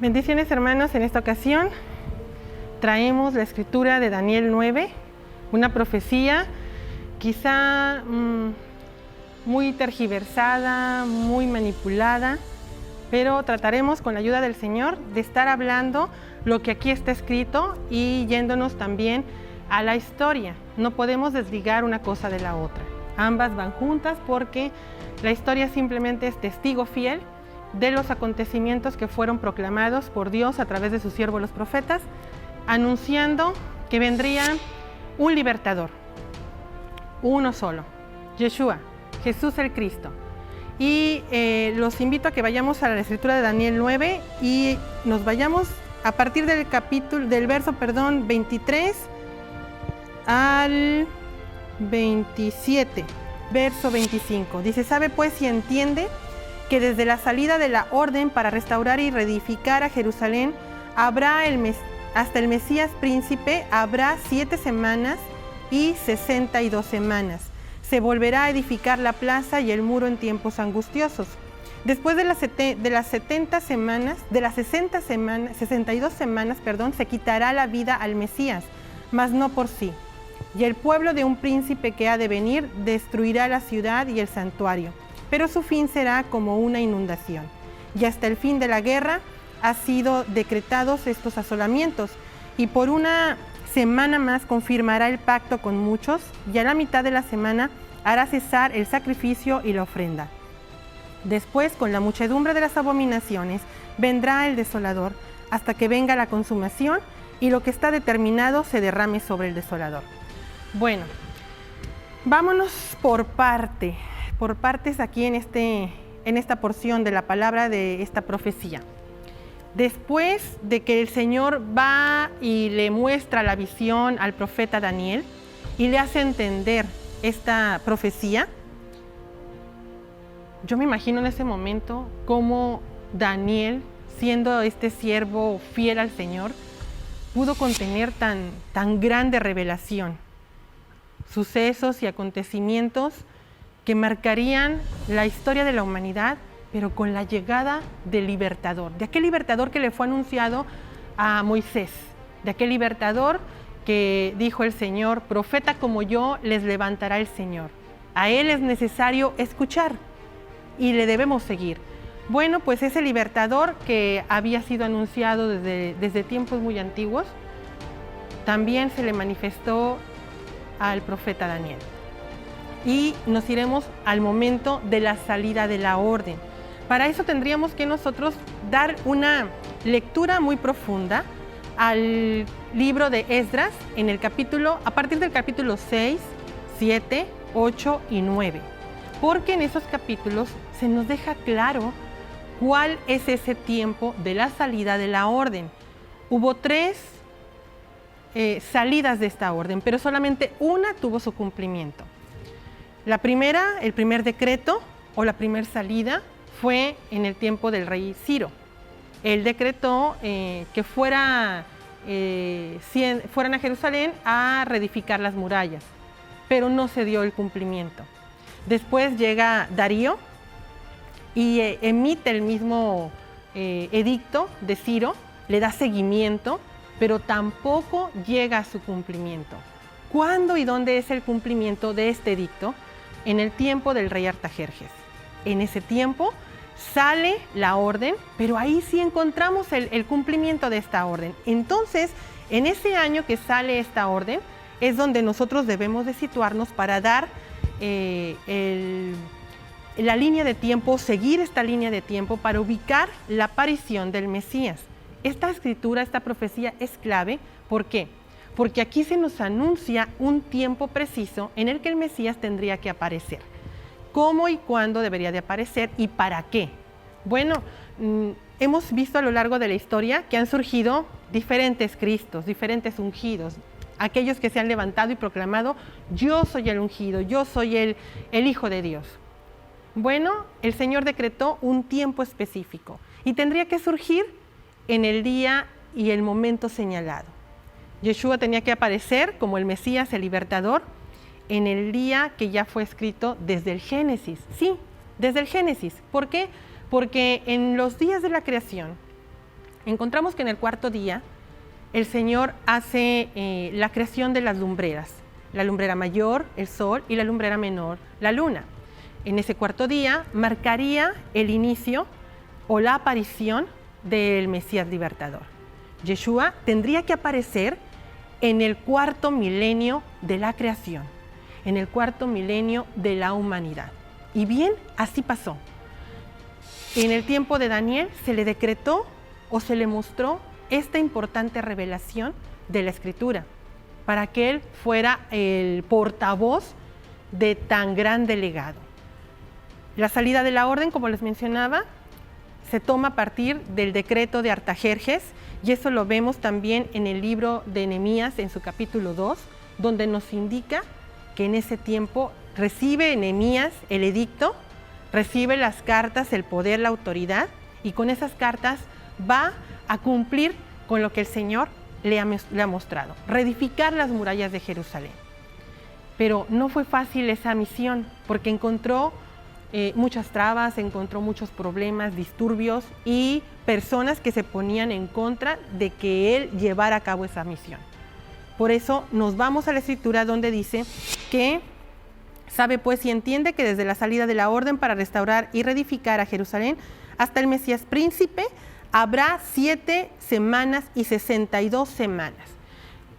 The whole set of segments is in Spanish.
Bendiciones, hermanos. En esta ocasión traemos la escritura de Daniel 9, una profecía quizá muy tergiversada, muy manipulada, pero trataremos con la ayuda del Señor de estar hablando lo que aquí está escrito y yéndonos también a la historia. No podemos desligar una cosa de la otra. Ambas van juntas porque la historia simplemente es testigo fiel de los acontecimientos que fueron proclamados por Dios a través de sus siervos los profetas, anunciando que vendría un libertador, uno solo, Yeshua, Jesús el Cristo. Y los invito a que vayamos a la escritura de Daniel 9 y nos vayamos a partir del verso 23 al 27, verso 25. Dice: ¿sabe pues si entiende que desde la salida de la orden para restaurar y reedificar a Jerusalén hasta el Mesías príncipe habrá 7 semanas y 62 semanas? Se volverá a edificar la plaza y el muro en tiempos angustiosos. Después de las 62 semanas, se quitará la vida al Mesías, mas no por sí. Y el pueblo de un príncipe que ha de venir destruirá la ciudad y el santuario, pero su fin será como una inundación. Y hasta el fin de la guerra han sido decretados estos asolamientos, y por una semana más confirmará el pacto con muchos, y a la mitad de la semana hará cesar el sacrificio y la ofrenda. Después, con la muchedumbre de las abominaciones, vendrá el desolador, hasta que venga la consumación, y lo que está determinado se derrame sobre el desolador. Bueno, vámonos por partes aquí en esta porción de la palabra de esta profecía. Después de que el Señor va y le muestra la visión al profeta Daniel y le hace entender esta profecía, yo me imagino en ese momento cómo Daniel, siendo este siervo fiel al Señor, pudo contener tan grande revelación, sucesos y acontecimientos que marcarían la historia de la humanidad, pero con la llegada del libertador, de aquel libertador que le fue anunciado a Moisés, de aquel libertador que dijo el Señor: profeta como yo les levantará el Señor. A él es necesario escuchar y le debemos seguir. Bueno, pues ese libertador que había sido anunciado desde tiempos muy antiguos, también se le manifestó al profeta Daniel. Y nos iremos al momento de la salida de la orden. Para eso tendríamos que nosotros dar una lectura muy profunda al libro de Esdras a partir del capítulo 6, 7, 8 y 9. Porque en esos capítulos se nos deja claro cuál es ese tiempo de la salida de la orden. Hubo 3 salidas de esta orden, pero solamente una tuvo su cumplimiento. La primera, el primer decreto o la primera salida fue en el tiempo del rey Ciro. Él decretó que fueran a Jerusalén a reedificar las murallas, pero no se dio el cumplimiento. Después llega Darío y emite el mismo edicto de Ciro, le da seguimiento, pero tampoco llega a su cumplimiento. ¿Cuándo y dónde es el cumplimiento de este edicto? En el tiempo del rey Artajerjes. En ese tiempo sale la orden, pero ahí sí encontramos el cumplimiento de esta orden. Entonces, en ese año que sale esta orden, es donde nosotros debemos de situarnos para dar la línea de tiempo, seguir esta línea de tiempo para ubicar la aparición del Mesías. Esta escritura, esta profecía es clave. ¿Por qué? Porque aquí se nos anuncia un tiempo preciso en el que el Mesías tendría que aparecer. ¿Cómo y cuándo debería de aparecer y para qué? Bueno, hemos visto a lo largo de la historia que han surgido diferentes Cristos, diferentes ungidos, aquellos que se han levantado y proclamado: yo soy el ungido, yo soy el Hijo de Dios. Bueno, el Señor decretó un tiempo específico y tendría que surgir en el día y el momento señalado. Yeshua tenía que aparecer como el Mesías, el libertador, en el día que ya fue escrito desde el Génesis. Sí, desde el Génesis. ¿Por qué? Porque en los días de la creación encontramos que en el cuarto día el Señor hace la creación de las lumbreras, la lumbrera mayor, el sol, y la lumbrera menor, la luna. En ese cuarto día marcaría el inicio o la aparición del Mesías libertador. Yeshua tendría que aparecer en el cuarto milenio de la creación, en el cuarto milenio de la humanidad. Y bien, así pasó. En el tiempo de Daniel se le decretó o se le mostró esta importante revelación de la Escritura, para que él fuera el portavoz de tan grande legado. La salida de la orden, como les mencionaba, se toma a partir del decreto de Artajerjes, y eso lo vemos también en el libro de Nehemías, en su capítulo 2, donde nos indica que en ese tiempo recibe Nehemías el edicto, recibe las cartas, el poder, la autoridad, y con esas cartas va a cumplir con lo que el Señor le ha mostrado, reedificar las murallas de Jerusalén. Pero no fue fácil esa misión, porque encontró muchas trabas, encontró muchos problemas, disturbios y personas que se ponían en contra de que él llevara a cabo esa misión. Por eso nos vamos a la Escritura, donde dice que sabe pues y entiende que desde la salida de la orden para restaurar y reedificar a Jerusalén hasta el Mesías príncipe habrá 7 semanas y 62 semanas.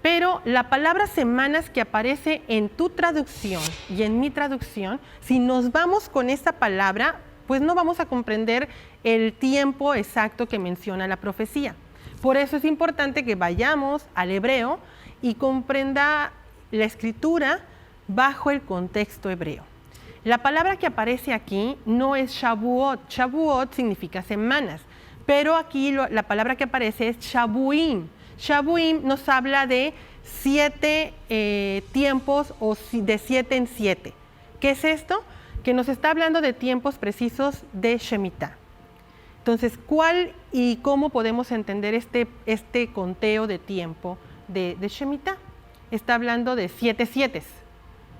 Pero la palabra semanas que aparece en tu traducción y en mi traducción, si nos vamos con esta palabra, pues no vamos a comprender el tiempo exacto que menciona la profecía. Por eso es importante que vayamos al hebreo y comprenda la Escritura bajo el contexto hebreo. La palabra que aparece aquí no es Shavuot. Shavuot significa semanas, pero aquí la palabra que aparece es Shavuim. Shavuim nos habla de 7 tiempos o de 7 en 7. ¿Qué es esto? Que nos está hablando de tiempos precisos de Shemitah. Entonces, ¿cuál y cómo podemos entender este conteo de tiempo de Shemitah? Está hablando de 7 7s.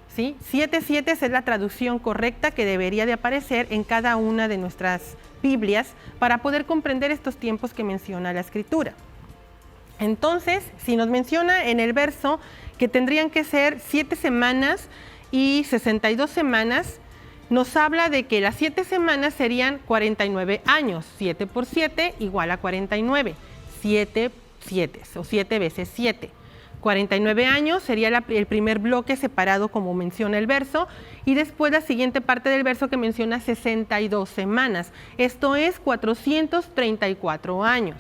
¿Sí? 7 7s es la traducción correcta que debería de aparecer en cada una de nuestras Biblias para poder comprender estos tiempos que menciona la Escritura. Entonces, si nos menciona en el verso que tendrían que ser 7 semanas y 62 semanas, nos habla de que las 7 semanas serían 49 años. 7 por 7 igual a 49. 7 7 o 7 veces 7. 49 años sería el primer bloque separado como menciona el verso, y después la siguiente parte del verso que menciona 62 semanas. Esto es 434 años.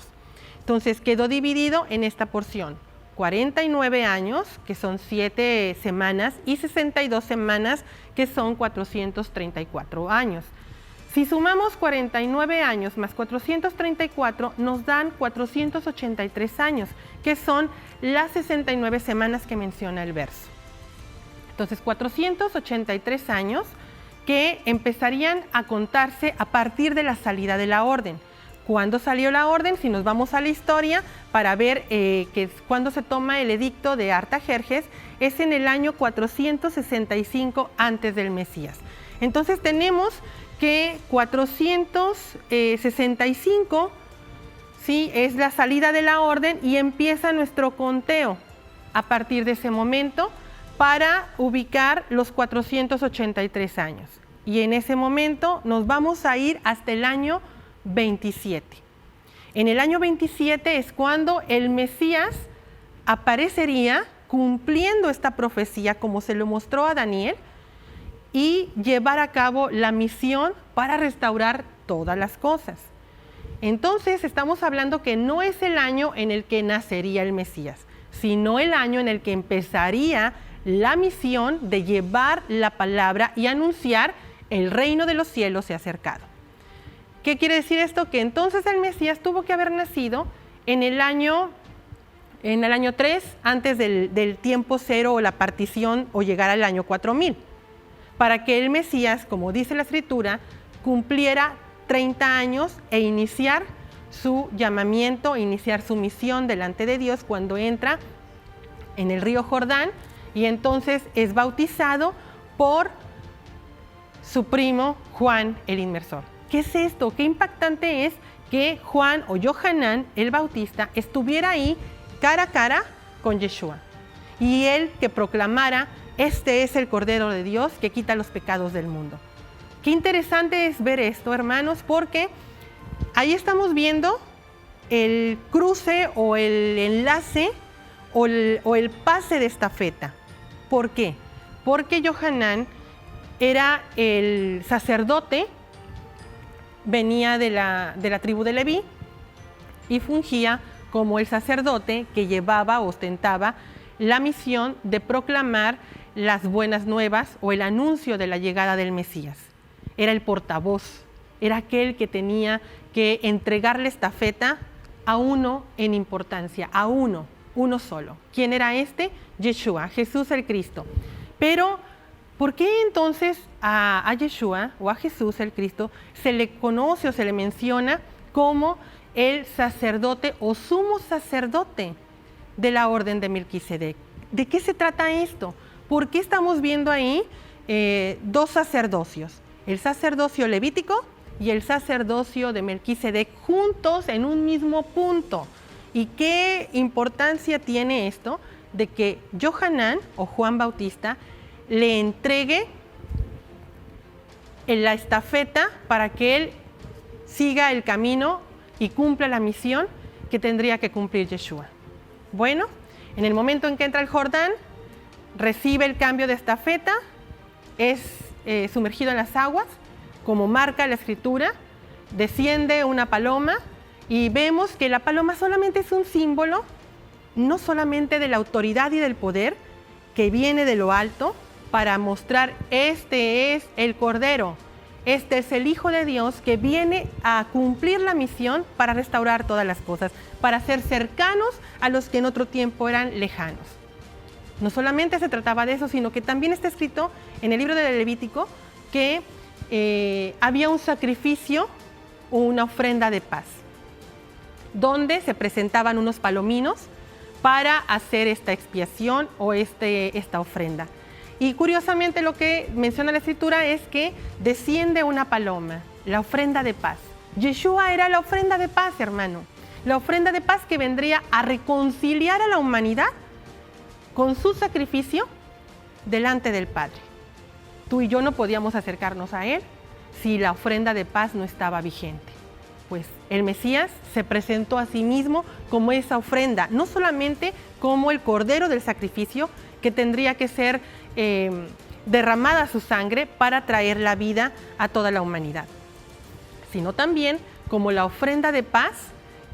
Entonces quedó dividido en esta porción, 49 años, que son 7 semanas, y 62 semanas, que son 434 años. Si sumamos 49 años más 434, nos dan 483 años, que son las 69 semanas que menciona el verso. Entonces, 483 años que empezarían a contarse a partir de la salida de la orden. ¿Cuándo salió la orden? Si nos vamos a la historia para ver que cuando se toma el edicto de Artajerjes, es en el año 465 antes del Mesías. Entonces tenemos que 465 ¿sí? es la salida de la orden, y empieza nuestro conteo a partir de ese momento para ubicar los 483 años. Y en ese momento nos vamos a ir hasta el año 27. En el año 27 es cuando el Mesías aparecería cumpliendo esta profecía como se lo mostró a Daniel, y llevar a cabo la misión para restaurar todas las cosas. Entonces estamos hablando que no es el año en el que nacería el Mesías, sino el año en el que empezaría la misión de llevar la palabra y anunciar el reino de los cielos se ha acercado. ¿Qué quiere decir esto? Que entonces el Mesías tuvo que haber nacido en el año 3, antes del tiempo cero o la partición, o llegar al año 4000, para que el Mesías, como dice la Escritura, cumpliera 30 años e iniciar su llamamiento, iniciar su misión delante de Dios cuando entra en el río Jordán, y entonces es bautizado por su primo Juan el Inmersor. ¿Qué es esto? Qué impactante es que Juan o Yohanan el Bautista estuviera ahí cara a cara con Yeshua. Y él que proclamara: este es el Cordero de Dios que quita los pecados del mundo. Qué interesante es ver esto, hermanos, porque ahí estamos viendo el cruce o el enlace o el pase de estafeta. ¿Por qué? Porque Yohanan era el sacerdote, venía de la tribu de Leví y fungía como el sacerdote que llevaba, ostentaba la misión de proclamar las buenas nuevas o el anuncio de la llegada del Mesías. Era el portavoz, era aquel que tenía que entregarle estafeta a uno en importancia, a uno solo. ¿Quién era este? Yeshua, Jesús el Cristo. Pero, ¿por qué entonces a Yeshua o a Jesús el Cristo se le conoce o se le menciona como el sacerdote o sumo sacerdote de la orden de Melquisedec? ¿De qué se trata esto? ¿Por qué estamos viendo ahí dos sacerdocios? El sacerdocio levítico y el sacerdocio de Melquisedec juntos en un mismo punto. ¿Y qué importancia tiene esto de que Yohanan o Juan Bautista le entregue la estafeta para que él siga el camino y cumpla la misión que tendría que cumplir Yeshua? Bueno, en el momento en que entra el Jordán, recibe el cambio de estafeta, es sumergido en las aguas, como marca la Escritura, desciende una paloma y vemos que la paloma solamente es un símbolo, no solamente de la autoridad y del poder que viene de lo alto para mostrar: este es el Cordero, este es el Hijo de Dios que viene a cumplir la misión para restaurar todas las cosas, para ser cercanos a los que en otro tiempo eran lejanos. No solamente se trataba de eso, sino que también está escrito en el libro del Levítico que había un sacrificio o una ofrenda de paz, donde se presentaban unos palominos para hacer esta expiación o esta ofrenda. Y curiosamente lo que menciona la Escritura es que desciende una paloma, la ofrenda de paz. Yeshua era la ofrenda de paz, hermano. La ofrenda de paz que vendría a reconciliar a la humanidad con su sacrificio delante del Padre. Tú y yo no podíamos acercarnos a Él si la ofrenda de paz no estaba vigente. Pues el Mesías se presentó a sí mismo como esa ofrenda, no solamente como el cordero del sacrificio que tendría que ser derramada su sangre para traer la vida a toda la humanidad, sino también como la ofrenda de paz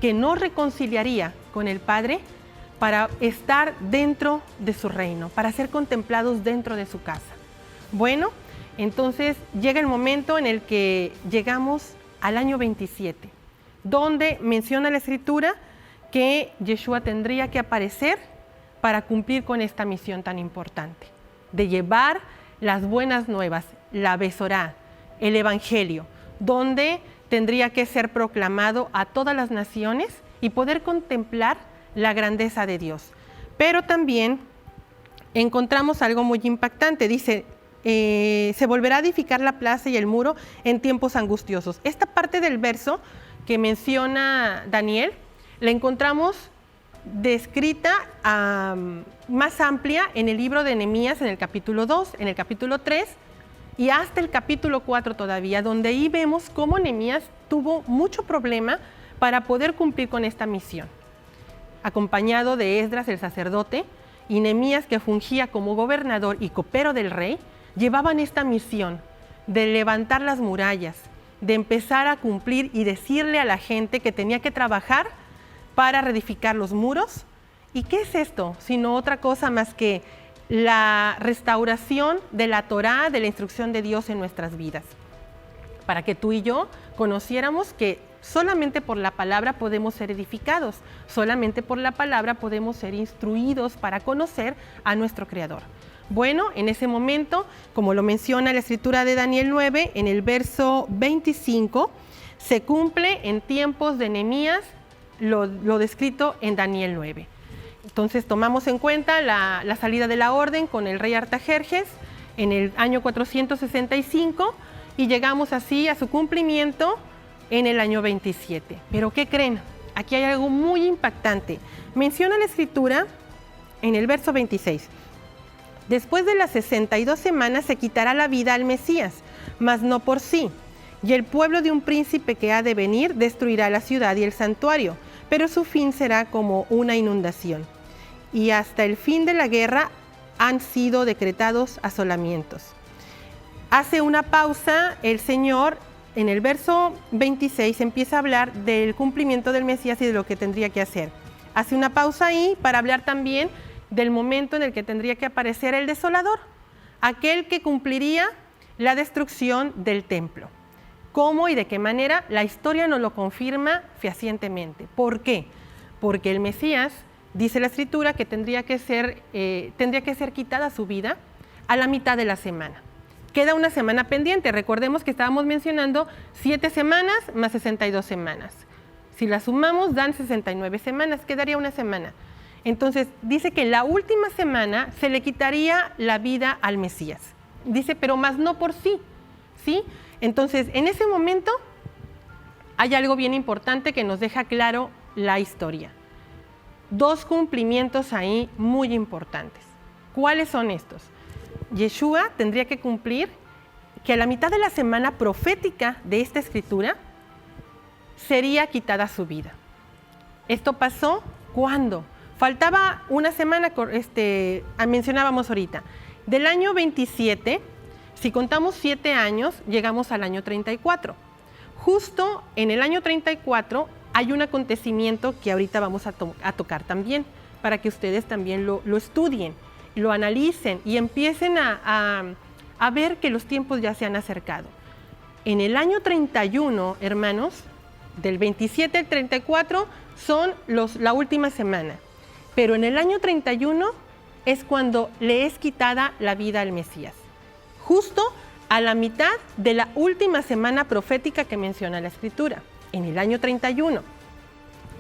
que nos reconciliaría con el Padre para estar dentro de su reino, para ser contemplados dentro de su casa. Bueno, entonces llega el momento en el que llegamos al año 27, donde menciona la Escritura que Yeshua tendría que aparecer para cumplir con esta misión tan importante, de llevar las buenas nuevas, la Besorá, el Evangelio, donde tendría que ser proclamado a todas las naciones y poder contemplar la grandeza de Dios. Pero también encontramos algo muy impactante, dice: se volverá a edificar la plaza y el muro en tiempos angustiosos. Esta parte del verso que menciona Daniel la encontramos descrita más amplia en el libro de Nehemías, en el capítulo 2, en el capítulo 3 y hasta el capítulo 4 todavía, donde ahí vemos cómo Nehemías tuvo mucho problema para poder cumplir con esta misión, acompañado de Esdras el sacerdote y Nehemías, que fungía como gobernador y copero del rey. Llevaban esta misión de levantar las murallas, de empezar a cumplir y decirle a la gente que tenía que trabajar para reedificar los muros. ¿Y qué es esto? Sino otra cosa más que la restauración de la Torá, de la instrucción de Dios en nuestras vidas, para que tú y yo conociéramos que solamente por la palabra podemos ser edificados, solamente por la palabra podemos ser instruidos para conocer a nuestro Creador. Bueno, en ese momento, como lo menciona la Escritura de Daniel 9, en el verso 25, se cumple en tiempos de Nehemías lo descrito en Daniel 9. Entonces tomamos en cuenta la salida de la orden con el rey Artajerjes en el año 465 y llegamos así a su cumplimiento en el año 27. Pero ¿qué creen? Aquí hay algo muy impactante. Menciona la Escritura en el verso 26. Después de las 62 semanas se quitará la vida al Mesías, mas no por sí. Y el pueblo de un príncipe que ha de venir destruirá la ciudad y el santuario, pero su fin será como una inundación. Y hasta el fin de la guerra han sido decretados asolamientos. Hace una pausa el Señor. En el verso 26 empieza a hablar del cumplimiento del Mesías y de lo que tendría que hacer. Hace una pausa ahí para hablar también del momento en el que tendría que aparecer el desolador, aquel que cumpliría la destrucción del templo. ¿Cómo y de qué manera? La historia nos lo confirma fehacientemente. ¿Por qué? Porque el Mesías, dice la Escritura, que tendría que ser quitada su vida a la mitad de la semana. Queda una semana pendiente. Recordemos que estábamos mencionando 7 semanas más 62 semanas. Si las sumamos, dan 69 semanas, quedaría una semana. Entonces, dice que la última semana se le quitaría la vida al Mesías. Dice, pero más no por sí, ¿sí? Entonces, en ese momento hay algo bien importante que nos deja claro la historia. 2 cumplimientos ahí muy importantes. ¿Cuáles son estos? Yeshua tendría que cumplir que a la mitad de la semana profética de esta escritura sería quitada su vida. Esto pasó cuando faltaba una semana, mencionábamos ahorita, del año 27, si contamos 7 años, llegamos al año 34. Justo en el año 34 hay un acontecimiento que ahorita vamos a tocar también, para que ustedes también lo estudien, lo analicen y empiecen a ver que los tiempos ya se han acercado. En el año 31, hermanos, del 27 al 34 son la última semana, pero en el año 31 es cuando le es quitada la vida al Mesías, justo a la mitad de la última semana profética que menciona la Escritura. En el año 31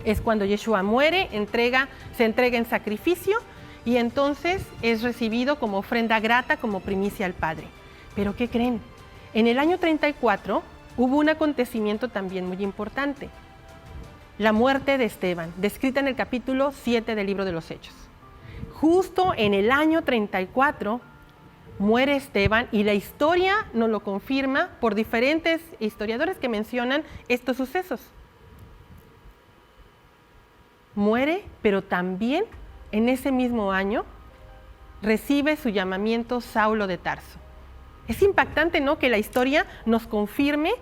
es cuando Yeshua muere, se entrega en sacrificio, y entonces es recibido como ofrenda grata, como primicia al Padre. ¿Pero qué creen? En el año 34 hubo un acontecimiento también muy importante. La muerte de Esteban, descrita en el capítulo 7 del libro de los Hechos. Justo en el año 34 muere Esteban y la historia nos lo confirma por diferentes historiadores que mencionan estos sucesos. Muere, pero también en ese mismo año recibe su llamamiento Saulo de Tarso. Es impactante, ¿no?, que la historia nos confirme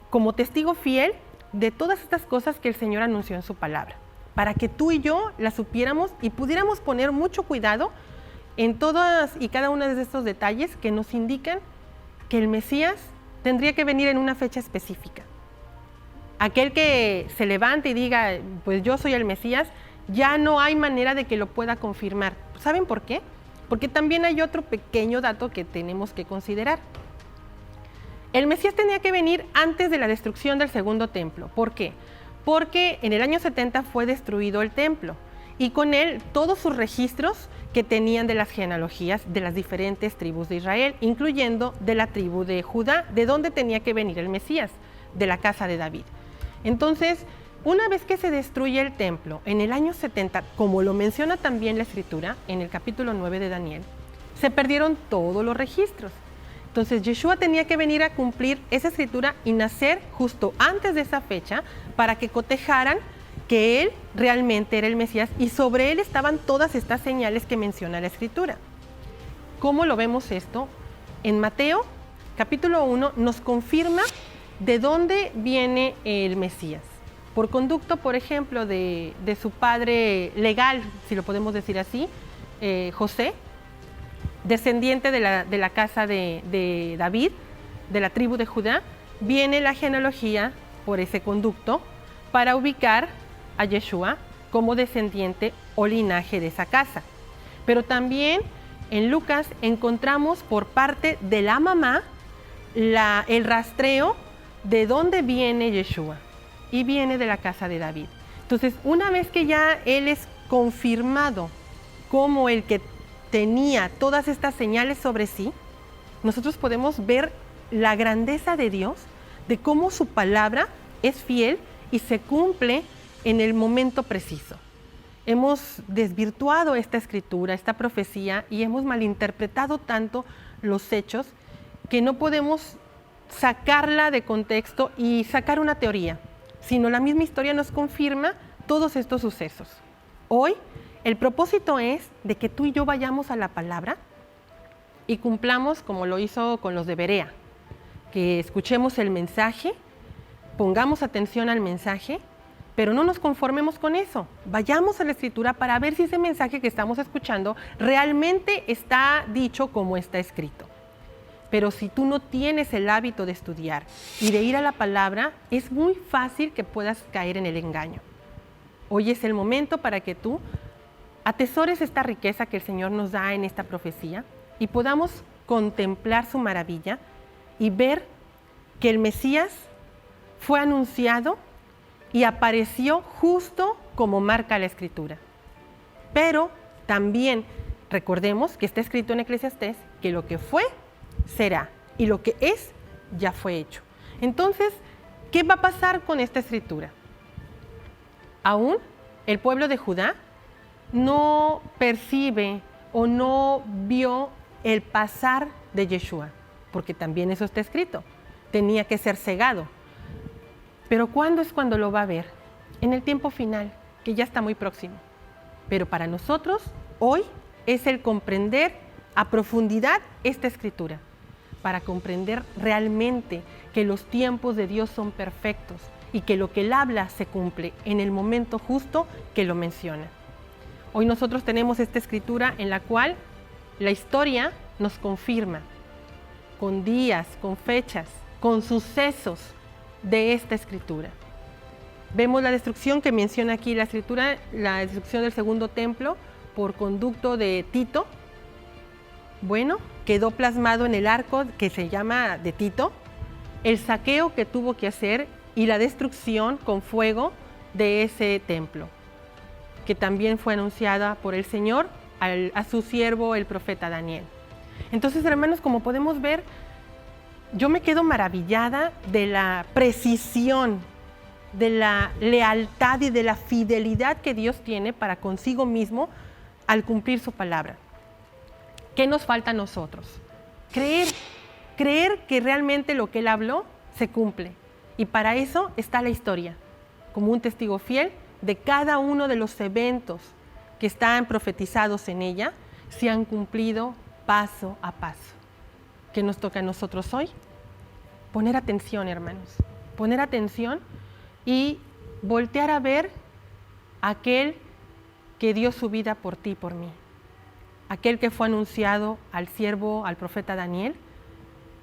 como testigo fiel de todas estas cosas que el Señor anunció en su palabra, para que tú y yo las supiéramos y pudiéramos poner mucho cuidado en todas y cada uno de estos detalles que nos indican que el Mesías tendría que venir en una fecha específica. Aquel que se levante y diga, pues yo soy el Mesías, ya no hay manera de que lo pueda confirmar. ¿Saben por qué? Porque también hay otro pequeño dato que tenemos que considerar. El Mesías tenía que venir antes de la destrucción del segundo templo. ¿Por qué? Porque en el año 70 fue destruido el templo y con él todos sus registros que tenían de las genealogías de las diferentes tribus de Israel, incluyendo de la tribu de Judá, de donde tenía que venir el Mesías, de la casa de David. Entonces, una vez que se destruye el templo, en el año 70, como lo menciona también la Escritura, en el capítulo 9 de Daniel, se perdieron todos los registros. Entonces, Yeshua tenía que venir a cumplir esa Escritura y nacer justo antes de esa fecha para que cotejaran que él realmente era el Mesías y sobre él estaban todas estas señales que menciona la Escritura. ¿Cómo lo vemos esto? En Mateo, capítulo 1, nos confirma de dónde viene el Mesías. Por conducto, por ejemplo, de su padre legal, si lo podemos decir así, José, descendiente de la casa de David, de la tribu de Judá, viene la genealogía por ese conducto para ubicar a Yeshua como descendiente o linaje de esa casa. Pero también en Lucas encontramos por parte de la mamá el rastreo de dónde viene Yeshua. Y viene de la casa de David. Entonces, una vez que ya él es confirmado como el que tenía todas estas señales sobre sí, nosotros podemos ver la grandeza de Dios, de cómo su palabra es fiel y se cumple en el momento preciso. Hemos desvirtuado esta escritura, esta profecía, y hemos malinterpretado tanto los hechos que no podemos sacarla de contexto y sacar una teoría, sino la misma historia nos confirma todos estos sucesos. Hoy el propósito es de que tú y yo vayamos a la palabra y cumplamos como lo hizo con los de Berea, que escuchemos el mensaje, pongamos atención al mensaje, pero no nos conformemos con eso. Vayamos a la escritura para ver si ese mensaje que estamos escuchando realmente está dicho como está escrito. Pero si tú no tienes el hábito de estudiar y de ir a la palabra, es muy fácil que puedas caer en el engaño. Hoy es el momento para que tú atesores esta riqueza que el Señor nos da en esta profecía y podamos contemplar su maravilla y ver que el Mesías fue anunciado y apareció justo como marca la Escritura. Pero también recordemos que está escrito en Eclesiastés que lo que fue, será, y lo que es, ya fue hecho. Entonces, ¿qué va a pasar con esta Escritura? Aún el pueblo de Judá no percibe o no vio el pasar de Yeshua, porque también eso está escrito, tenía que ser cegado. Pero ¿cuándo es cuando lo va a ver? En el tiempo final, que ya está muy próximo. Pero para nosotros, hoy es el comprender a profundidad esta escritura, para comprender realmente que los tiempos de Dios son perfectos y que lo que Él habla se cumple en el momento justo que lo menciona. Hoy nosotros tenemos esta escritura en la cual la historia nos confirma, con días, con fechas, con sucesos de esta escritura. Vemos la destrucción que menciona aquí la escritura, la destrucción del segundo templo por conducto de Tito. Bueno, quedó plasmado en el arco que se llama de Tito, el saqueo que tuvo que hacer y la destrucción con fuego de ese templo, que también fue anunciada por el Señor a su siervo el profeta Daniel. Entonces, hermanos, como podemos ver, yo me quedo maravillada de la precisión, de la lealtad y de la fidelidad que Dios tiene para consigo mismo al cumplir su palabra. ¿Qué nos falta a nosotros? Creer que realmente lo que Él habló se cumple. Y para eso está la historia, como un testigo fiel de cada uno de los eventos que están profetizados en ella, se han cumplido paso a paso. ¿Qué nos toca a nosotros hoy? Poner atención, hermanos, poner atención y voltear a ver a aquel que dio su vida por ti y por mí, aquel que fue anunciado al siervo, al profeta Daniel,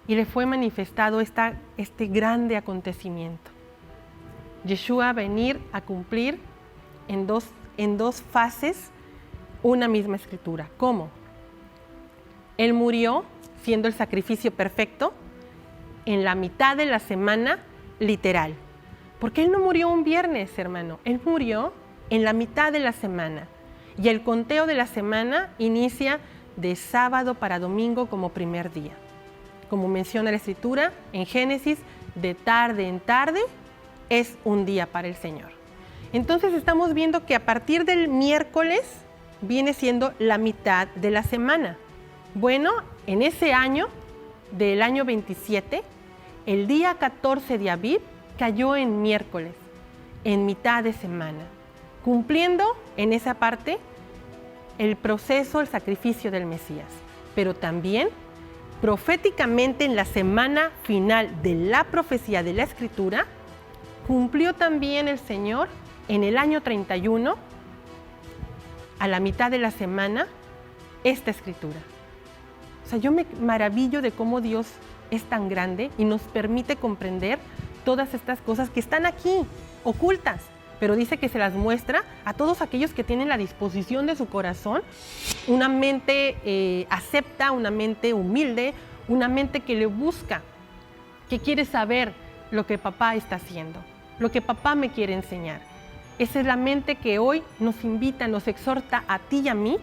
y le fue manifestado este grande acontecimiento. Yeshua venir a cumplir en dos fases una misma escritura. ¿Cómo? Él murió siendo el sacrificio perfecto en la mitad de la semana literal. Porque Él no murió un viernes, hermano. Él murió en la mitad de la semana. Y el conteo de la semana inicia de sábado para domingo como primer día. Como menciona la Escritura en Génesis, de tarde en tarde es un día para el Señor. Entonces estamos viendo que a partir del miércoles viene siendo la mitad de la semana. Bueno, en ese año, del año 27, el día 14 de Aviv cayó en miércoles, en mitad de semana, cumpliendo en esa parte el proceso, el sacrificio del Mesías. Pero también, proféticamente en la semana final de la profecía de la Escritura, cumplió también el Señor en el año 31, a la mitad de la semana, esta Escritura. O sea, yo me maravillo de cómo Dios es tan grande y nos permite comprender todas estas cosas que están aquí, ocultas, pero dice que se las muestra a todos aquellos que tienen la disposición de su corazón, una mente acepta, una mente humilde, una mente que le busca, que quiere saber lo que papá está haciendo, lo que papá me quiere enseñar. Esa es la mente que hoy nos invita, nos exhorta a ti y a mí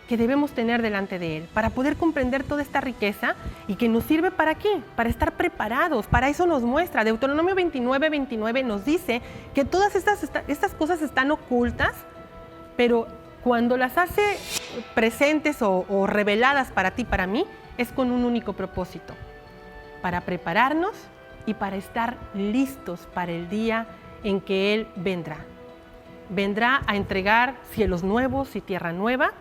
que debemos tener delante de Él, para poder comprender toda esta riqueza y que nos sirve ¿para qué? Para estar preparados, para eso nos muestra. Deuteronomio 29 nos dice que todas estas cosas están ocultas, pero cuando las hace presentes o reveladas para ti, para mí, es con un único propósito, para prepararnos y para estar listos para el día en que Él vendrá. Vendrá a entregar cielos nuevos y tierra nueva,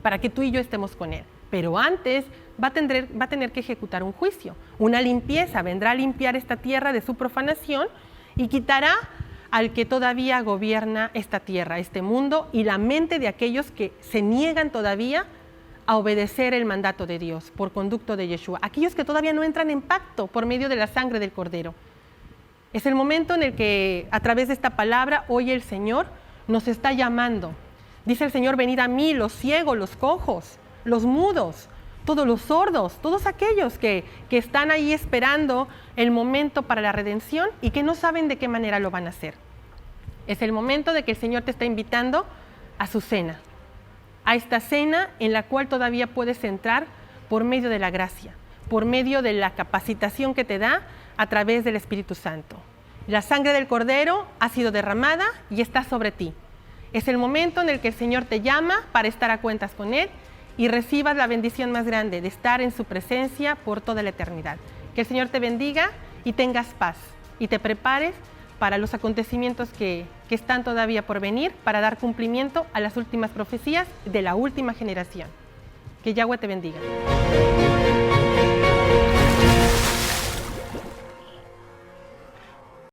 para que tú y yo estemos con Él. Pero antes va a tener que ejecutar un juicio, una limpieza. Vendrá a limpiar esta tierra de su profanación y quitará al que todavía gobierna esta tierra, este mundo, y la mente de aquellos que se niegan todavía a obedecer el mandato de Dios por conducto de Yeshua. Aquellos que todavía no entran en pacto por medio de la sangre del Cordero. Es el momento en el que, a través de esta palabra, hoy el Señor nos está llamando. Dice el Señor: venid a mí, los ciegos, los cojos, los mudos, todos los sordos, todos aquellos que están ahí esperando el momento para la redención y que no saben de qué manera lo van a hacer. Es el momento de que el Señor te está invitando a su cena, a esta cena en la cual todavía puedes entrar por medio de la gracia, por medio de la capacitación que te da a través del Espíritu Santo. La sangre del Cordero ha sido derramada y está sobre ti. Es el momento en el que el Señor te llama para estar a cuentas con Él y recibas la bendición más grande de estar en su presencia por toda la eternidad. Que el Señor te bendiga y tengas paz y te prepares para los acontecimientos que están todavía por venir, para dar cumplimiento a las últimas profecías de la última generación. Que Yahweh te bendiga.